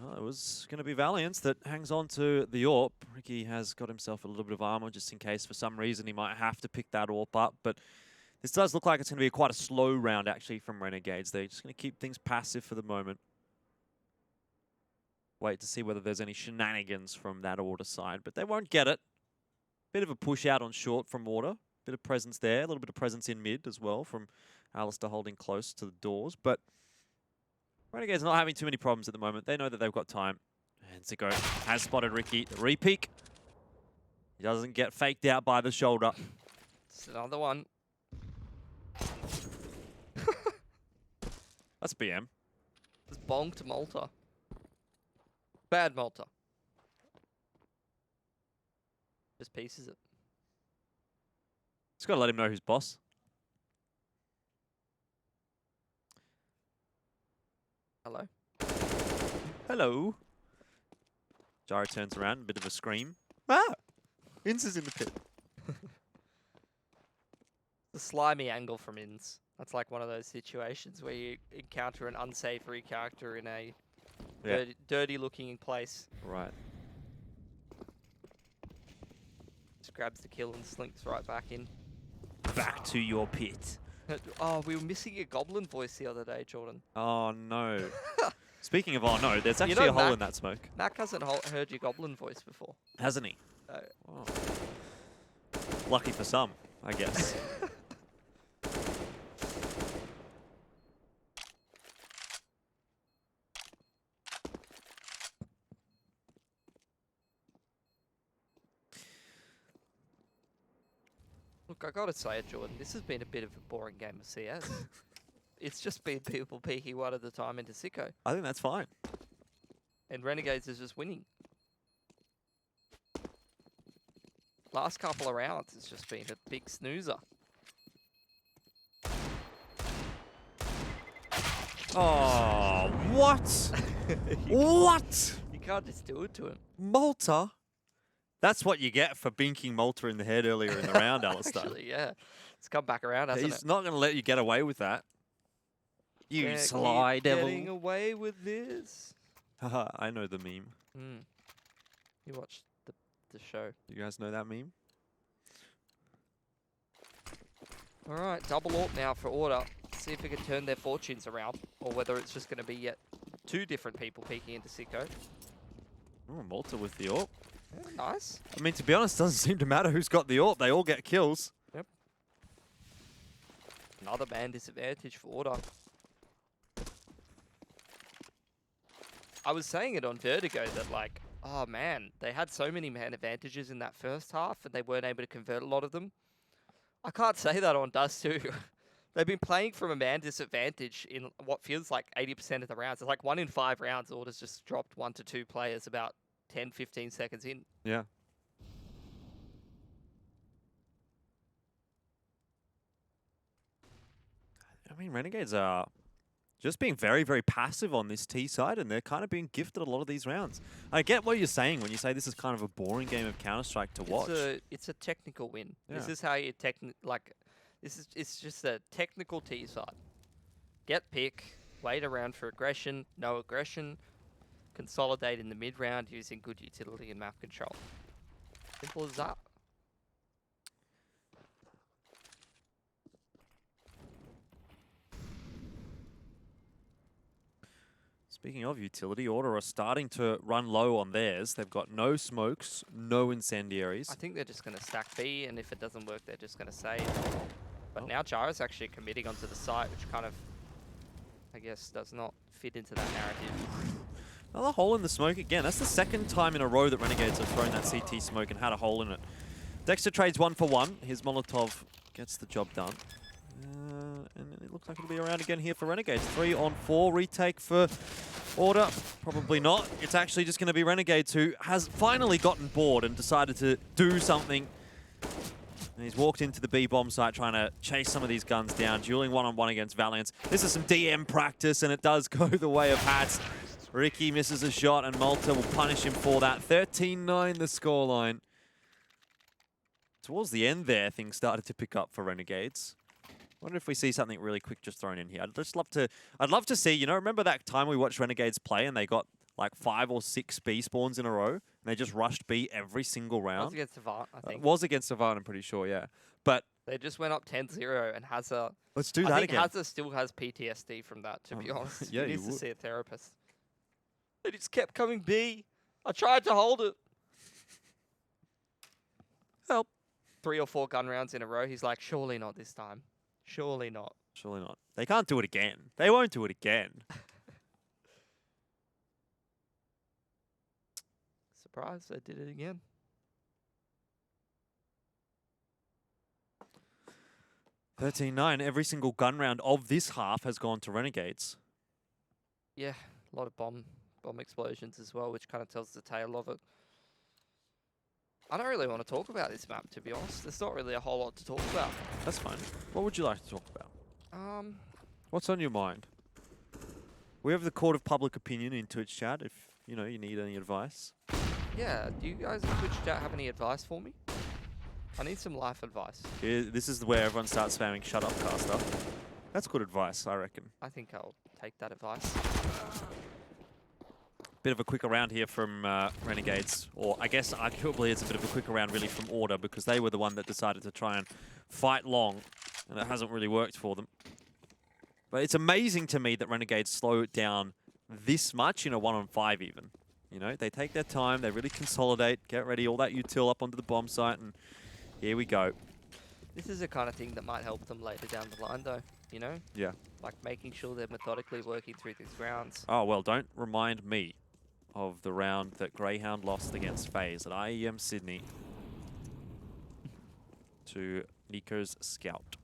Well, it was going to be Valiance that hangs on to the AWP. Ricky has got himself a little bit of armor just in case for some reason he might have to pick that AWP up. But this does look like it's going to be quite a slow round actually from Renegades. They're just going to keep things passive for the moment. Wait to see whether there's any shenanigans from that Order side, but they won't get it. Bit of a push out on short from Order. Bit of presence there, a little bit of presence in mid as well from Alistair holding close to the doors. But Renegades not having too many problems at the moment. They know that they've got time. And CSGO has spotted Ricky. The re-peek. He doesn't get faked out by the shoulder. It's another one. That's BM. Just bonked Malta. Bad Malta. Just pieces it. Just got to let him know who's boss. Hello. Hello. Gyro turns around, a bit of a scream. Ah! Ince is in the pit. The slimy angle from Inns. That's like one of those situations where you encounter an unsavory character in a dirty looking place. Right. Just grabs the kill and slinks right back in. Back to your pit. Oh, we were missing your goblin voice the other day, Jordan. Oh, no. Speaking of oh, no, there's actually know, a hole Mac- in that smoke. Mac hasn't heard your goblin voice before. Hasn't he? No. Oh. Lucky for some, I guess. Look, I gotta say it, Jordan. This has been a bit of a boring game of CS. It's just been people peeking one at a time into CSGO. I think that's fine. And Renegades is just winning. Last couple of rounds, it's just been a big snoozer. Oh, what? What? You can't just do it to him. Malta? That's what you get for binking Malta in the head earlier in the round, Alistair. Actually, yeah. It's come back around, hasn't He's it? not going to let you get away with that. You Can't sly keep devil. Getting away with this. Haha, I know the meme. You watched the show. You guys know that meme? All right, double AWP now for Order. See if we can turn their fortunes around, or whether it's just going to be yet two different people peeking into CSGO. Oh, Malta with the AWP. Yeah, nice. I mean, to be honest, it doesn't seem to matter who's got the AWP. They all get kills. Yep. Another man disadvantage for Order. I was saying it on Vertigo that, like, oh man, they had so many man advantages in that first half and they weren't able to convert a lot of them. I can't say that on Dust2. They've been playing from a man disadvantage in what feels like 80% of the rounds. It's like 1 in 5 rounds, Order's just dropped 1 to 2 players about 10, 15 seconds in. Yeah. I mean, Renegades are just being very, very passive on this T side, and they're kind of being gifted a lot of these rounds. I get what you're saying when you say this is kind of a boring game of Counter-Strike to watch. It's a technical win. Yeah. This is how you it's just a technical T side. Get pick, wait around for aggression, no aggression, consolidate in the mid round using good utility and map control. Simple as that. Speaking of utility, Order are starting to run low on theirs. They've got no smokes, no incendiaries. I think they're just going to stack B, and if it doesn't work, they're just going to save. But now Gyro's actually committing onto the site, which kind of I guess, does not fit into that narrative. Another hole in the smoke again. That's the second time in a row that Renegades have thrown that CT smoke and had a hole in it. Dexter trades 1 for 1. His Molotov gets the job done. And it looks like it'll be around again here for Renegades. 3 on 4. Retake for Order. Probably not. It's actually just going to be Renegades who has finally gotten bored and decided to do something. And he's walked into the B bomb site trying to chase some of these guns down, dueling one-on-one against Valiance. This is some DM practice, and it does go the way of Hats. Ricky misses a shot, and Malta will punish him for that. 13-9 the scoreline. Towards the end there, things started to pick up for Renegades. Wonder if we see something really quick just thrown in here. I'd love to see, you know, remember that time we watched Renegades play and they got like 5 or 6 B spawns in a row? And they just rushed B every single round? It was against Savant, I think. It was against Savant, I'm pretty sure, yeah. But They just went up 10-0 and Hazza... let's do that I think again. Hazza still has PTSD from that, to be honest. Yeah, he you needs to would. see a therapist. They just kept coming B. I tried to hold it. Help. 3 or 4 gun rounds in a row. He's like, surely not this time. Surely not. Surely not. They can't do it again. They won't do it again. Surprised they did it again. $13-9. Every single gun round of this half has gone to Renegades. Yeah, a lot of bomb explosions as well, which kind of tells the tale of it. I don't really want to talk about this map, to be honest. There's not really a whole lot to talk about. That's fine. What would you like to talk about? What's on your mind? We have the court of public opinion in Twitch chat if, you know, you need any advice. Yeah, do you guys in Twitch chat have any advice for me? I need some life advice. Yeah, this is where everyone starts spamming shut up caster. That's good advice, I reckon. I think I'll take that advice. Bit of a quicker round here from Renegades, or I guess arguably it's a bit of a quicker round really from Order because they were the one that decided to try and fight long, and it hasn't really worked for them. But it's amazing to me that Renegades slow it down this much in a 1-on-5 even. You know, they take their time, they really consolidate, get ready, all that util up onto the bomb site, and here we go. This is the kind of thing that might help them later down the line, though, you know? Yeah. Like making sure they're methodically working through these rounds. Oh, well, don't remind me of the round that Greyhound lost against FaZe at IEM Sydney to Nico's Scout.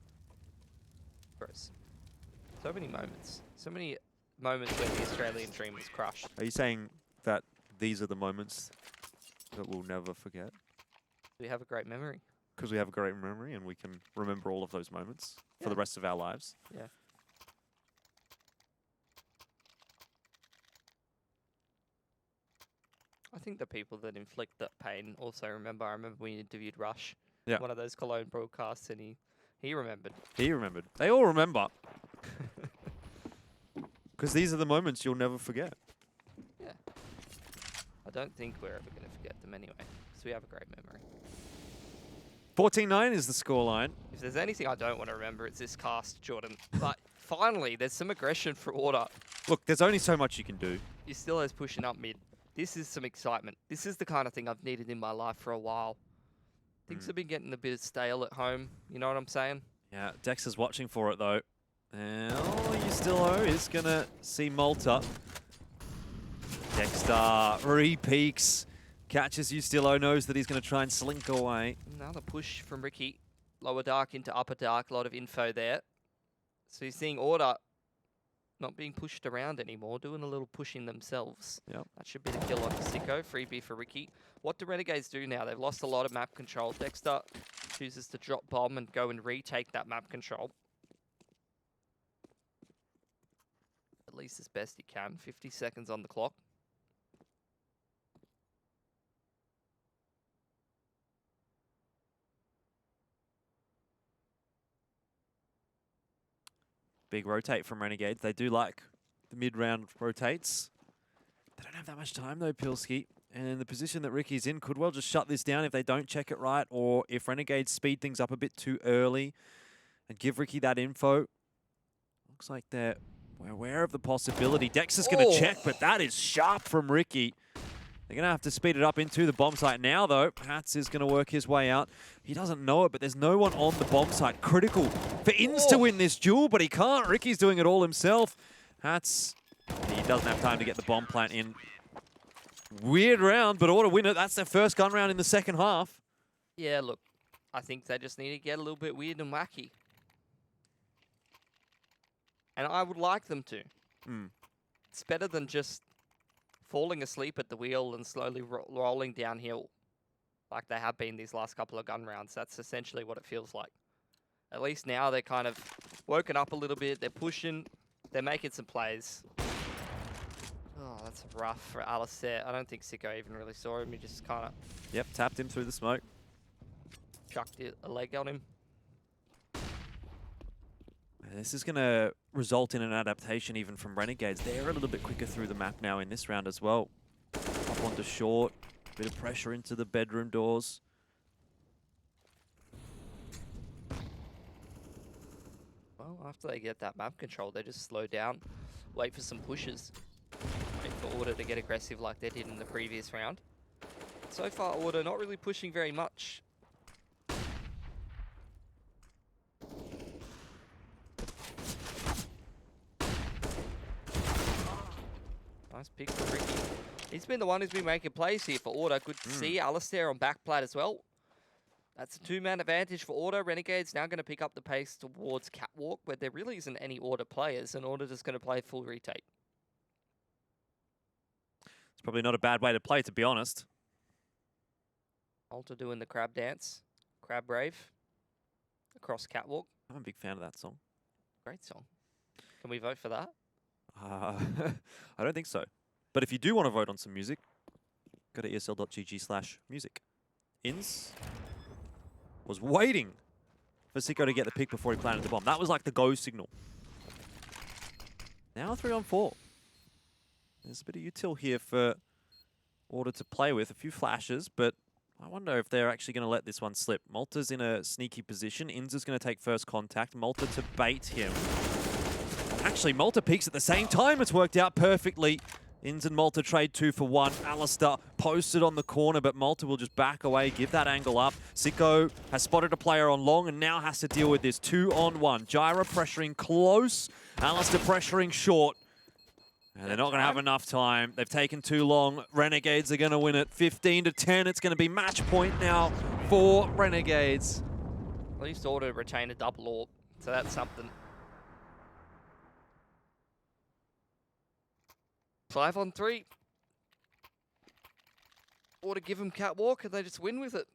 Gross. So many moments. So many moments where the Australian dream was crushed. Are you saying that these are the moments that we'll never forget? We have a great memory. Because we have a great memory and we can remember all of those moments for the rest of our lives. Yeah. I think the people that inflict that pain also remember. I remember we interviewed Rush, one of those Cologne broadcasts, and he remembered. He remembered. They all remember. Because these are the moments you'll never forget. Yeah. I don't think we're ever going to forget them anyway, because we have a great memory. 14-9 is the scoreline. If there's anything I don't want to remember, it's this cast, Jordan. But finally, there's some aggression for Order. Look, there's only so much you can do. He still is pushing up mid. This is some excitement. This is the kind of thing I've needed in my life for a while. Things have been getting a bit stale at home. You know what I'm saying? Yeah, Dex is watching for it though. And Ustilo is going to see Malta. Dexter re-peaks. Catches Ustilo, knows that he's going to try and slink away. Another push from Ricky. Lower dark into upper dark. A lot of info there. So he's seeing Order not being pushed around anymore, doing a little pushing themselves. Yep. That should be the kill on Sicko. Freebie for Ricky. What do Renegades do now? They've lost a lot of map control. Dexter chooses to drop bomb and go and retake that map control. At least as best he can. 50 seconds on the clock. Big rotate from Renegades. They do like the mid-round rotates. They don't have that much time though, Pilski. And the position that Ricky's in could well just shut this down if they don't check it right, or if Renegades speed things up a bit too early and give Ricky that info. Looks like they're aware of the possibility. Dex is going to check, but that is sharp from Ricky. They're going to have to speed it up into the bomb site now, though. Hats is going to work his way out. He doesn't know it, but there's no one on the bomb site. Critical for Inns to win this duel, but he can't. Ricky's doing it all himself. He doesn't have time to get the bomb plant in. Weird round, but Order win it. That's their first gun round in the second half. Yeah, look, I think they just need to get a little bit weird and wacky. And I would like them to. It's better than just falling asleep at the wheel and slowly rolling downhill like they have been these last couple of gun rounds. That's essentially what it feels like. At least now they're kind of woken up a little bit. They're pushing. They're making some plays. Oh, that's rough for Alistair. I don't think Sicko even really saw him. He just kind of... Yep, tapped him through the smoke. Chucked a leg on him. This is going to result in an adaptation even from Renegades. They're a little bit quicker through the map now in this round as well. Up onto short. Bit of pressure into the bedroom doors. Well, after they get that map control, they just slow down, wait for some pushes. Wait for Order to get aggressive like they did in the previous round. So far, Order not really pushing very much. Nice pick for Ricky. He's been the one who's been making plays here for Order. Good to see Alistair on backplat as well. That's a two-man advantage for Order. Renegades now going to pick up the pace towards Catwalk, where there really isn't any Order players, and Order just going to play full retake. It's probably not a bad way to play, to be honest. Alta doing the crab dance. Crab rave. Across Catwalk. I'm a big fan of that song. Great song. Can we vote for that? I don't think so. But if you do want to vote on some music, go to esl.gg/music. Ins was waiting for Sicko to get the pick before he planted the bomb. That was like the go signal. Now 3-on-4. There's a bit of util here for Order to play with. A few flashes, but I wonder if they're actually going to let this one slip. Malta's in a sneaky position. Inz is going to take first contact. Malta to bait him. Actually, Malta peaks at the same time. It's worked out perfectly. Inz and Malta trade 2 for 1. Alistair posted on the corner, but Malta will just back away, give that angle up. Sicko has spotted a player on long and now has to deal with this 2-on-1. Jyra pressuring close. Alistair pressuring short. And they're not going to have enough time. They've taken too long. Renegades are going to win it 15-10. It's going to be match point now for Renegades. At least Order retain a double orb, so that's something. 5-on-3. Order give them Catwalk and they just win with it.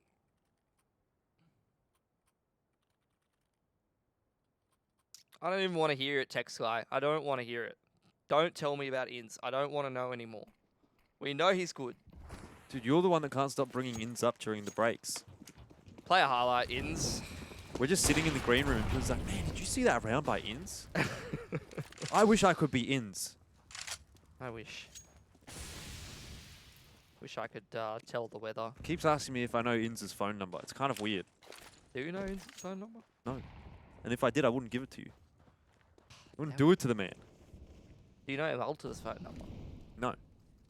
I don't even want to hear it, Text Guy. I don't want to hear it. Don't tell me about Inz. I don't want to know anymore. We know he's good. Dude, you're the one that can't stop bringing Inz up during the breaks. Player highlight, Inz. We're just sitting in the green room and it's like, man, did you see that round by Inz? I wish I could be Inz. I wish. Wish I could tell the weather. Keeps asking me if I know Inz's phone number. It's kind of weird. Do you know Inz's phone number? No. And if I did, I wouldn't give it to you. I wouldn't do it to the man. Do you know Alta's phone number? No.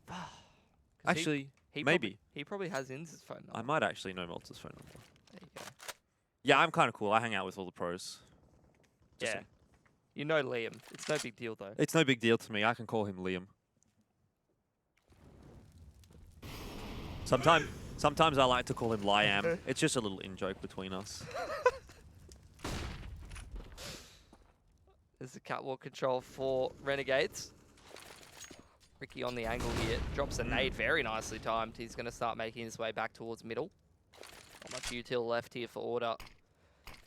'Cause Actually, he maybe. He probably has Inz's phone number. I might actually know Malta's phone number. There you go. Yeah, I'm kind of cool. I hang out with all the pros. Just Yeah. You know Liam. It's no big deal, though. It's no big deal to me. I can call him Liam. Sometimes I like to call him Liam. It's just a little in-joke between us. There's the catwalk control for Renegades. Ricky on the angle here. Drops a nade very nicely timed. He's going to start making his way back towards middle. Not much util left here for Order.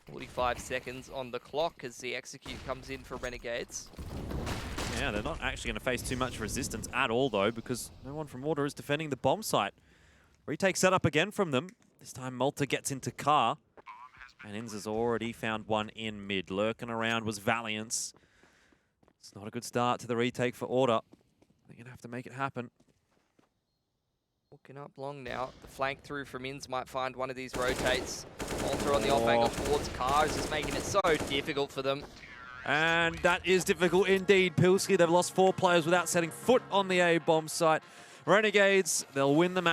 45 seconds on the clock as the execute comes in for Renegades. Yeah, they're not actually going to face too much resistance at all, though, because no one from Order is defending the bomb site. Retake set up again from them. This time Malta gets into car. And Inz has already found one in mid. Lurking around was Valiance. It's not a good start to the retake for Order. They're going to have to make it happen. Looking up long now. The flank through from Inz might find one of these rotates. Malta on the off angle towards Cars is making it so difficult for them. And that is difficult indeed, Pilski. They've lost 4 players without setting foot on the A bomb site. Renegades, they'll win the match.